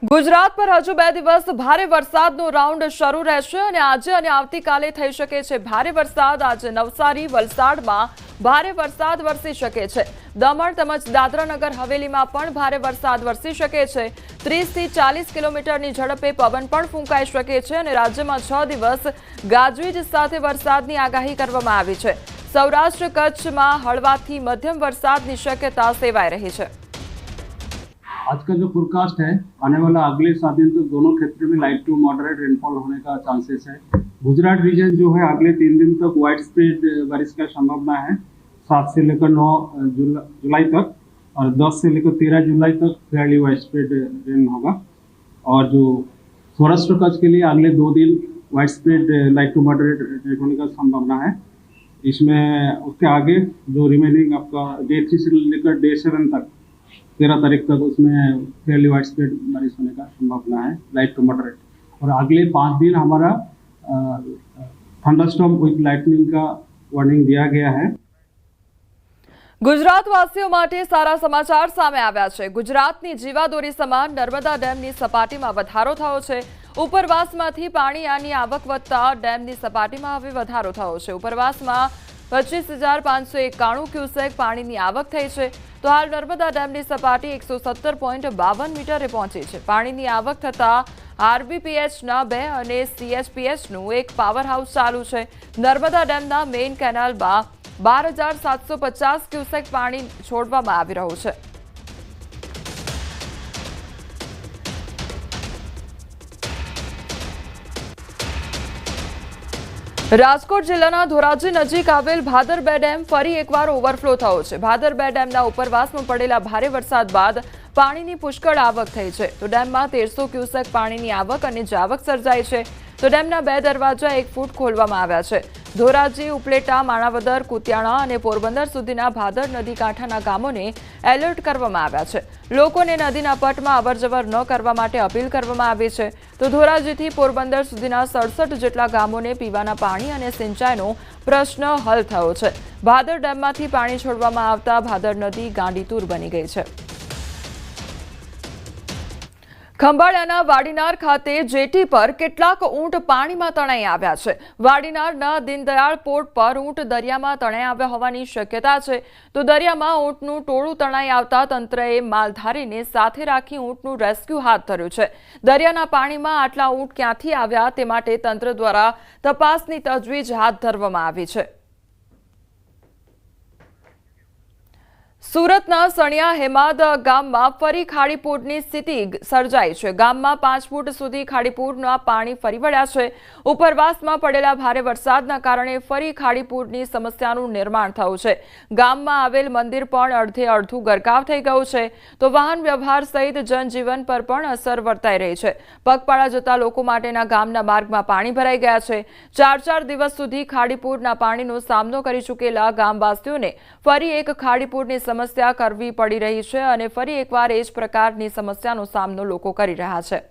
ગુજરાત પર હજુ 2 દિવસ ભારે વરસાદનો રાઉન્ડ શરૂ રહેશે અને આજે અને આવતીકાલે થઈ શકે છે ભારે વરસાદ। આજે નવસારી વલસાડમાં ભારે વરસાદ વરસી શકે છે। દમણ તેમજ દાદરા નગર હવેલીમાં પણ ભારે વરસાદ વરસી શકે છે। 30 થી 40 કિલોમીટરની ઝડપે પવન પણ ફૂંકાઈ શકે છે અને રાજ્યમાં 6 દિવસ ગાજવીજ સાથે વરસાદની આગાહી કરવામાં આવી છે। સૌરાષ્ટ્ર કચ્છમાં હળવાથી મધ્યમ વરસાદની શક્યતા સેવાઈ રહી છે। आज का जो फोरकास्ट है आने वाला अगले 7 दिन तक दोनों क्षेत्र में लाइट टू मॉडरेट रेनफॉल होने का चांसेस है। गुजरात रीजन जो है अगले 3 दिन तक वाइड स्प्रेड बारिश का संभावना है। 7 से लेकर 9 जुलाई तक और 10 से लेकर 13 जुलाई तक फेयरली वाइड स्प्रेड रेन होगा। और जो सौराष्ट्र कच्छ के लिए अगले 2 दिन wide spread light to moderate rain होने का संभावना है। इसमें उसके आगे जो रिमेनिंग आपका डे 3 से लेकर डे 7 तक 13 तारीख तक उसमें फेयरली वाइड स्प्रेड बारिश होने का संभावना है लाइट टू मॉडरेट। और अगले 5 दिन हमारा थंडरस्टॉर्म विथ लाइटनिंग का वार्निंग दिया गया है। ગુજરાતવાસીઓ માટે સારા સમાચાર સામે આવ્યા છે। ગુજરાતની જીવાદોરી સમાન નર્મદા ડેમની સપાટીમાં વધારો થયો છે। ઉપરવાસમાંથી પાણીની આવક વધતા ડેમની સપાટીમાં હવે વધારો થયો છે। ઉપરવાસમાં 25,591 ક્યુસેક પાણીની આવક થઈ છે। તો હાલ નર્મદા ડેમની સપાટી 117.52 મીટરે પહોંચી છે। પાણીની આવક થતાં આરબીપીએચના 2 અને સીએચપીએચનું એક પાવર હાઉસ ચાલુ છે। નર્મદા ડેમના મેઇન કેનાલમાં 12,750 ક્યુસેક પાણી છોડવામાં આવી રહ્યું છે। રાજકોટ જિલ્લાના ધોરાજી નજીક આવેલ ભાદર 2 ડેમ ફરી એકવાર ઓવરફ્લો થયો છે। ભાદર 2 ડેમના ઉપરવાસમાં પડેલા ભારે વરસાદ બાદ પાણીની પુષ્કળ આવક થઈ છે। તો ડેમમાં 1300 ક્યુસેક પાણીની આવક અને જાવક સર્જાઈ છે। તો ડેમના 2 દરવાજા 1 ફૂટ ખોલવામાં આવ્યા છે। ધોરાજી ઉપલેટા માણાવદર કુતિયાણા અને પોરબંદર સુધીના ભાદર નદી કાંઠાના ગામોને એલર્ટ કરવામાં આવ્યા છે। લોકોને નદીના પટમાં અવરજવર ન કરવા માટે અપીલ કરવામાં આવી છે। તો ધોરાજીથી પોરબંદર સુધીના 67 જેટલા ગામોને પીવાના પાણી અને સિંચાઈનો પ્રશ્ન હલ થયો છે। ભાદર ડેમમાંથી પાણી છોડવામાં આવતા ભાદર નદી ગાંડીતુર બની ગઈ છે। ખંભાળિયાના વાડીનાર ખાતે જેટી પર કેટલાક ઊંટ પાણીમાં તણાઈ આવ્યા છે। વાડીનારના દીનદયાળ પોર્ટ પર ઊંટ દરિયામાં તણાઈ આવ્યા હોવાની શક્યતા છે। તો દરિયામાં ઊંટનું ટોળું તણાઈ આવતા તંત્રએ માલધારીને સાથે રાખી ઊંટનું રેસ્ક્યુ હાથ ધર્યું છે। દરિયાના પાણીમાં આટલા ઊંટ ક્યાંથી આવ્યા તે માટે તંત્ર દ્વારા તપાસની તજવીજ હાથ ધરવામાં આવી છે। સુરતના સણિયા હેમાદ ગામમાં ફરી ખાડીપૂરની સ્થિતિ સર્જાઈ છે। ગામમાં 5 ફૂટ સુધી ખાડીપૂરના પાણી ફરી વળ્યા છે। ઉપરવાસમાં પડેલા ભારે વરસાદના કારણે ફરી ખાડીપૂરની સમસ્યાનું નિર્માણ થયું છે। ગામમાં આવેલ મંદિર પણ અડધે અડધું ગરકાવ થઈ ગયું છે। તો વાહન વ્યવહાર સહિત જનજીવન પર પણ અસર વર્તાઈ રહી છે। પગપાળા જતા લોકો માટેના ગામના માર્ગમાં પાણી ભરાઈ ગયા છે। 4 દિવસ સુધી ખાડીપૂરના પાણીનો સામનો કરી ચૂકેલા ગામવાસીઓને ફરી એક ખાડીપૂરની સમસ્યા કરવી પડી રહી છે અને ફરી એકવાર એ જ પ્રકારની સમસ્યાનો સામનો લોકો કરી રહ્યા છે।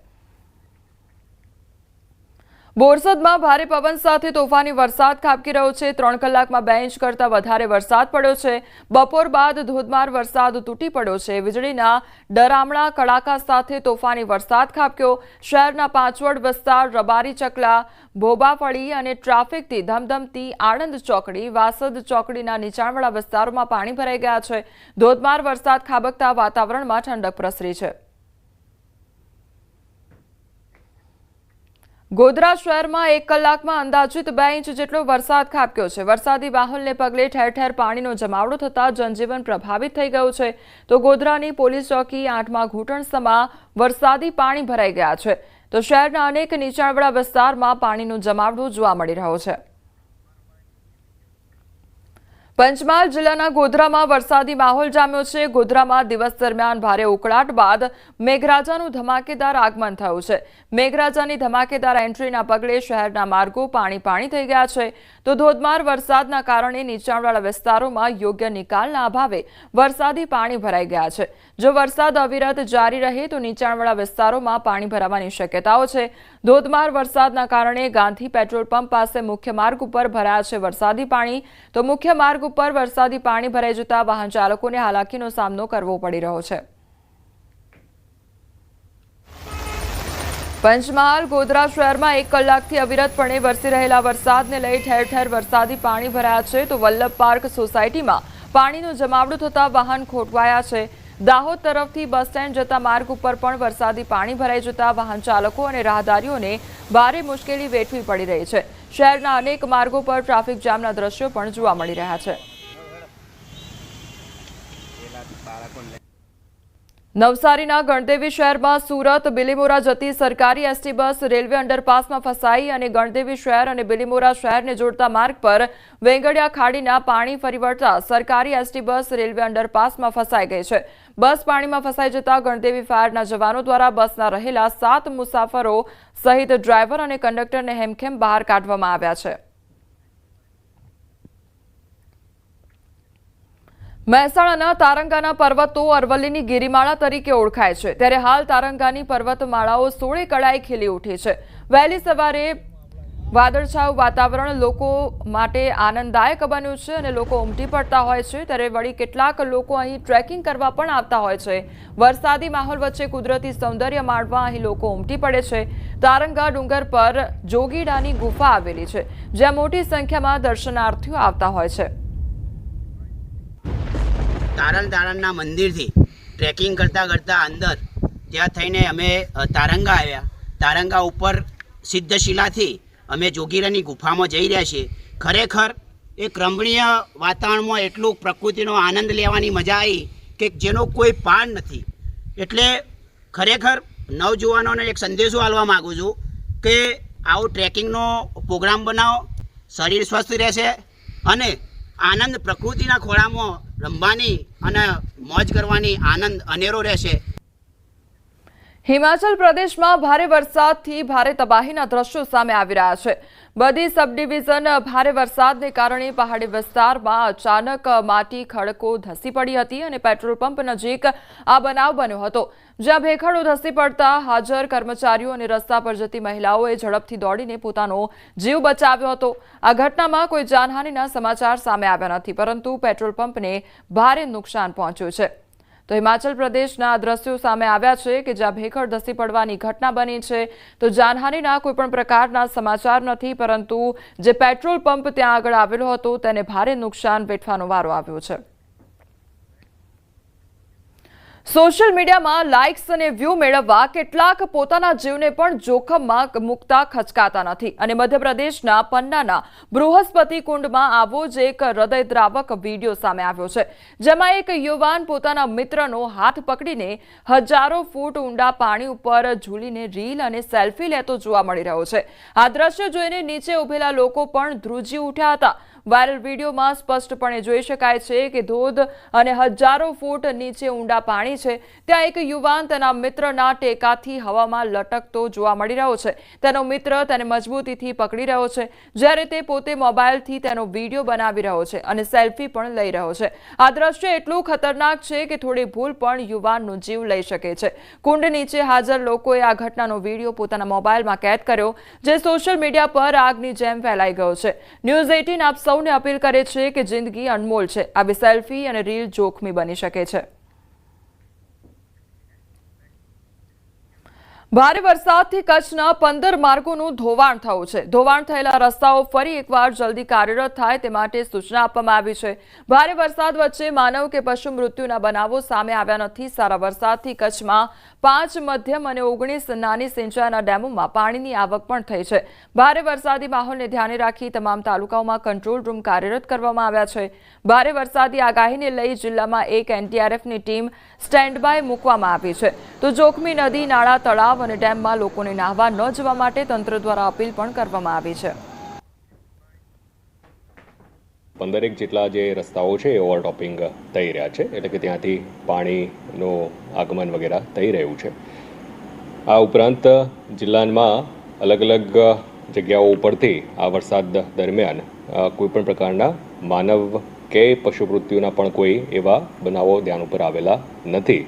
બોરસદમાં ભારે પવન સાથે તોફાની વરસાદ ખાબકી રહ્યો છે। 3 કલાકમાં 2 ઇંચ કરતાં વધારે વરસાદ પડ્યો છે। બપોર બાદ ધોધમાર વરસાદ તૂટી પડ્યો છે। વીજળીના ડરામણા કડાકા સાથે તોફાની વરસાદ ખાબક્યો। શહેરના પાંચવડ વિસ્તાર, રબારી ચકલા, ભોબાફળી અને ટ્રાફિકથી ધમધમતી આણંદ ચોકડી, વાસદ ચોકડીના નીચાણવાળા વિસ્તારોમાં પાણી ભરાઈ ગયા છે। ધોધમાર વરસાદ ખાબકતા વાતાવરણમાં ઠંડક પ્રસરી છે। ગોધરા શહેરમાં 1 કલાકમાં અંદાજિત 2 ઇંચ જેટલો વરસાદ ખાબક્યો છે। વરસાદી માહોલને પગલે ઠેર ઠેર પાણીનો જમાવડો થતાં જનજીવન પ્રભાવિત થઈ ગયું છે। તો ગોધરાની પોલીસ ચોકી 8મા ઘૂંટણસમાં વરસાદી પાણી ભરાઈ ગયા છે। તો શહેરના અનેક નીચાણવાળા વિસ્તારમાં પાણીનો જમાવડો જોવા મળી રહ્યો છે। પંચમહાલ જિલ્લાના ગોધરામાં વરસાદી માહોલ જામ્યો છે। ગોધરામાં દિવસ દરમિયાન ભારે ઉકળાટ બાદ મેઘરાજાનું ધમાકેદાર આગમન થયું છે। મેઘરાજાની ધમાકેદાર એન્ટ્રીના પગલે શહેરના માર્ગો પાણી થઈ ગયા છે। તો ધોધમાર વરસાદના કારણે નીચાણવાળા વિસ્તારોમાં યોગ્ય નિકાલના અભાવે વરસાદી પાણી ભરાઈ ગયા છે। જો વરસાદ અવિરત જારી રહે તો નીચાણવાળા વિસ્તારોમાં પાણી ભરાવાની શક્યતાઓ છે। ધોધમાર વરસાદના કારણે ગાંધી પેટ્રોલ પંપ પાસે મુખ્ય માર્ગ ઉપર ભરાયા છે વરસાદી પાણી। તો મુખ્ય માર્ગ ઉપર વરસાદી પાણી ભરાઈ જતા વાહન ચાલકોને હાલાકીનો સામનો કરવો પડી રહ્યો છે। પંચમહાલ ગોધરા શહેરમાં 1 કલાકથી અવિરતપણે વરસી રહેલા વરસાદને લઈ ઠેર ઠેર વરસાદી પાણી ભરાયા છે તો વલ્લભ પાર્ક સોસાયટીમાં પાણીનો જમાવડો થતા વાહન ખોટવાયા છે. દાહોદ તરફથી બસ સ્ટેન્ડ જતા માર્ગ ઉપર પણ વરસાદી પાણી ભરાઈ જતા વાહન ચાલકો અને રાહદારીઓને ભારે મુશ્કેલી વેઠવી પડી રહી છે. શહેરના અનેક માર્ગો પર ટ્રાફિક જામના દ્રશ્યો પણ જોવા મળી રહ્યા છે. નવસારીના ગણદેવી શહેરમાં સુરત બિલીમોરા જતી સરકારી એસટી બસ રેલવે અંડરપાસમાં ફસાઈ અને ગણદેવી શહેર અને બિલીમોરા શહેરને જોડતા માર્ગ પર વેંગડિયા ખાડીના પાણી ફરી વળતા સરકારી એસટી બસ રેલવે અંડરપાસમાં ફસાઈ ગઈ છે. બસ પાણીમાં ફસાઈ જતા ગણદેવી ફાયરના જવાનો દ્વારા બસના રહેલા 7 મુસાફરો સહિત ડ્રાઈવર અને કંડક્ટરને હેમખેમ બહાર કાઢવામાં આવ્યા છે. મહેસાણાના તારંગાના પર્વતો અરવલ્લીની ગિરિમાળા તરીકે ઓળખાય છે ત્યારે હાલ તારંગાની પર્વતમાળાઓ 16 કળાએ ખીલી ઉઠી છે. વહેલી સવારે વાદળછાયું વાતાવરણ લોકો માટે આનંદદાયક બન્યું છે અને લોકો ઉમટી પડતા હોય છે ત્યારે વળી કેટલાક લોકો અહીં ટ્રેકિંગ કરવા પણ આવતા હોય છે. વરસાદી માહોલ વચ્ચે કુદરતી સૌંદર્ય માણવા અહીં લોકો ઉમટી પડે છે. તારંગા ડુંગર પર જોગીડાની ગુફા આવેલી છે જ્યાં મોટી સંખ્યામાં દર્શનાર્થીઓ આવતા હોય છે. તારણના મંદિરથી ટ્રેકિંગ કરતાં અંદર ત્યાં થઈને અમે તારંગા આવ્યા. તારંગા ઉપર સિદ્ધશિલાથી અમે જોગીરાની ગુફામાં જઈ રહ્યા છીએ. ખરેખર એક રમણીય વાતાવરણમાં એટલું પ્રકૃતિનો આનંદ લેવાની મજા આવી કે જેનો કોઈ પાર નથી. એટલે ખરેખર નવજુવાનોને એક સંદેશો આપવા માગું છું કે આવો ટ્રેકિંગનો પ્રોગ્રામ બનાવો, શરીર સ્વસ્થ રહેશે અને આનંદ પ્રકૃતિના ખોળામાં રમવાની અને મોજ કરવાની આનંદ અનેરો રહેશે. હિમાચલ પ્રદેશમાં ભારે વરસાદથી ભારે તબાહીના દ્રશ્યો સામે આવી રહ્યા છે. બધી સબ ડિવિઝન ભારે વરસાદને કારણે પહાડી વિસ્તારમાં અચાનક માટી ખડકો ધસી પડી હતી અને પેટ્રોલ પંપ નજીક આ બનાવ બન્યો હતો જ્યાં ભેખડો ધસી પડતા હાજર કર્મચારીઓ અને રસ્તા પર જતી મહિલાઓએ ઝડપથી દોડીને પોતાનો જીવ બચાવ્યો હતો. આ ઘટનામાં કોઈ જાનહાનિના સમાચાર સામે આવ્યા નથી પરંતુ પેટ્રોલ પંપને ભારે નુકસાન પહોંચ્યું છે. તો હિમાચલ પ્રદેશના દ્રશ્યો સામે આવ્યા છે કે જ્યાં ભેખડ ધસી પડવાની ઘટના બની છે તો જાનહાનિના કોઈપણ પ્રકારના સમાચાર નથી પરંતુ જે પેટ્રોલ પંપ ત્યાં આગળ આવેલો હતો તેને ભારે નુકસાન વેઠવાનો વારો આવ્યો છે. સોશિયલ મીડિયામાં લાઇક્સ અને વ્યૂ મેળવવા કેટલાક પોતાના જીવને પણ જોખમમાં મૂકતા ખચકાતા નથી અને મધ્યપ્રદેશના પન્નાના બૃહસ્પતિ કુંડમાં આવો જ એક હૃદયદ્રાવક વિડીયો સામે આવ્યો છે જેમાં એક યુવાન પોતાના મિત્રનો હાથ પકડીને હજારો ફૂટ ઊંડા પાણી ઉપર ઝૂલીને રીલ અને સેલ્ફી લેતો જોવા મળી રહ્યો છે. આ દ્રશ્ય જોઈને નીચે ઉભેલા લોકો પણ ધ્રુજી ઉઠ્યા હતા. વાયરલ વિડીયોમાં સ્પષ્ટપણે જોઈ શકાય છે કે ધોધ અને હજારો ફૂટ નીચે ઊંડા પાણી છે ત્યાં એક યુવાન તેના મિત્રના ટેકાથી હવામાં લટકતો જોવા મળી રહ્યો છે. તેનો મિત્ર તેને મજબૂતીથી પકડી રહ્યો છે જ્યારે તે પોતે મોબાઈલથી તેનો વિડીયો બનાવી રહ્યો છે અને સેલ્ફી પણ લઈ રહ્યો છે. આ દ્રશ્ય એટલું ખતરનાક છે કે થોડી ભૂલ પણ યુવાનનો જીવ લઈ શકે છે. કુંડ નીચે હાજર લોકોએ આ ઘટનાનો વિડીયો પોતાના મોબાઈલમાં કેદ કર્યો જે સોશિયલ મીડિયા પર આગની જેમ ફેલાઈ ગયો છે. ન્યૂઝ 18 આપ સૌને અપીલ કરે છે કે જિંદગી અનમોલ છે. આવી સેલ્ફી અને રીલ જોખમી બની શકે છે. ભારે વરસાદથી કચ્છના 15 માર્ગોનું ધોવાણ થયું છે. ધોવાણ થયેલા રસ્તાઓ ફરી એકવાર જલ્દી કાર્યરત થાય તે માટે સૂચના આપવામાં આવી છે. ભારે વરસાદ વચ્ચે માનવ કે પશુ મૃત્યુના બનાવો સામે આવ્યા નથી. સારા વરસાદથી કચ્છમાં 5 મધ્યમ અને 19 નાની સિંચાઈના ડેમોમાં પાણીની આવક પણ થઈ છે. ભારે વરસાદી માહોલને ધ્યાને રાખી તમામ તાલુકાઓમાં કંટ્રોલ રૂમ કાર્યરત કરવામાં આવ્યા છે. ભારે વરસાદી આગાહીને લઈ જિલ્લામાં એક એનડીઆરએફની ટીમ સ્ટેન્ડ બાય મૂકવામાં આવી છે તો જોખમી નદી, નાળા, તળાવ અને ડેમમાં લોકોને નાહવા ન જવા માટે તંત્ર દ્વારા અપીલ પણ કરવામાં આવી છે. 15 જેટલા જે રસ્તાઓ છે એ ઓવરટોપિંગ થઈ રહ્યા છે એટલે કે ત્યાંથી પાણીનું આગમન વગેરે થઈ રહ્યું છે. આ ઉપરાંત જિલ્લામાં અલગ અલગ જગ્યાઓ ઉપરથી આ વરસાદ દરમિયાન કોઈપણ પ્રકારના માનવ કે પશુ મૃત્યુના પણ કોઈ એવા બનાવો ધ્યાન ઉપર આવેલા નથી.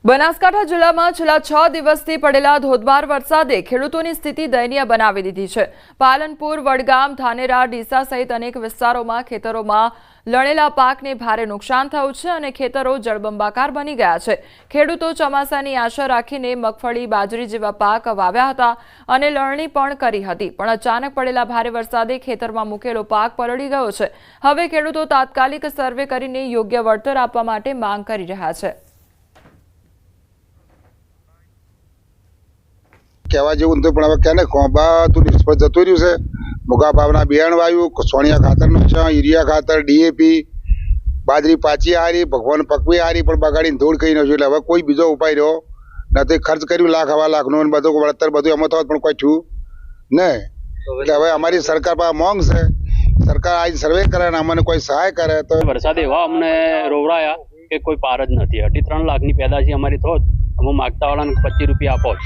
બનાસકાંઠા જિલ્લામાં છેલ્લા 6 દિવસથી પડેલા ધોધમાર વરસાદે ખેડૂતોની સ્થિતિ દયનીય બનાવી દીધી છે. પાલનપુર, વડગામ, ધાનેરા, ડીસા સહિત અનેક વિસ્તારોમાં ખેતરોમાં લણેલા પાકને ભારે નુકસાન થયું છે અને ખેતરો જળબંબાકાર બની ગયા છે. ખેડૂતો ચોમાસાની આશા રાખીને મગફળી, બાજરી જેવા પાક વાવ્યા હતા અને લણણી પણ કરી હતી, પણ અચાનક પડેલા ભારે વરસાદે ખેતરમાં મૂકેલો પાક પલળી ગયો છે. હવે ખેડૂતો તાત્કાલિક સર્વે કરીને યોગ્ય વળતર આપવા માટે માંગ કરી રહ્યા છે. કહેવા જેવું નથી, પણ હવે ક્યાં બધું નિષ્ફળ જતું રહ્યું છે. મોટા ભાવના બિયારણ વાવ્યું, સોનિયા ખાતરનું છે, યુરિયા ખાતર, ડીએપી, બાજરી પાછી હારી, ભગવાન પકવી હારી, પણ બગાડીને ધૂળ કરી નાખ્યું. એટલે હવે કોઈ બીજો ઉપાય રહ્યો નથી. ખર્ચ કર્યું લાખ હવા લાખનું, બધું વળતર બધું એમાં થવા પણ કોઈ થયું નહીં. એટલે હવે અમારી સરકાર પાસે માંગ છે, સરકાર આ સર્વે કરે અને અમને કોઈ સહાય કરે તો. વરસાદ એવા અમને રોવરાયા કે કોઈ પાર જ નથી. 2.5 લાખની પેદાશી અમારી થોત, અમે માગતા વાળાને 25 રૂપિયા આપો જ,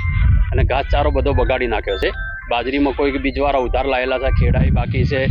અને ઘાસચારો બધો બગાડી નાખ્યો છે. બાજરીમાં કોઈ બીજવાળા ઉધાર લાયેલા છે, ખેડાઈ બાકી છે,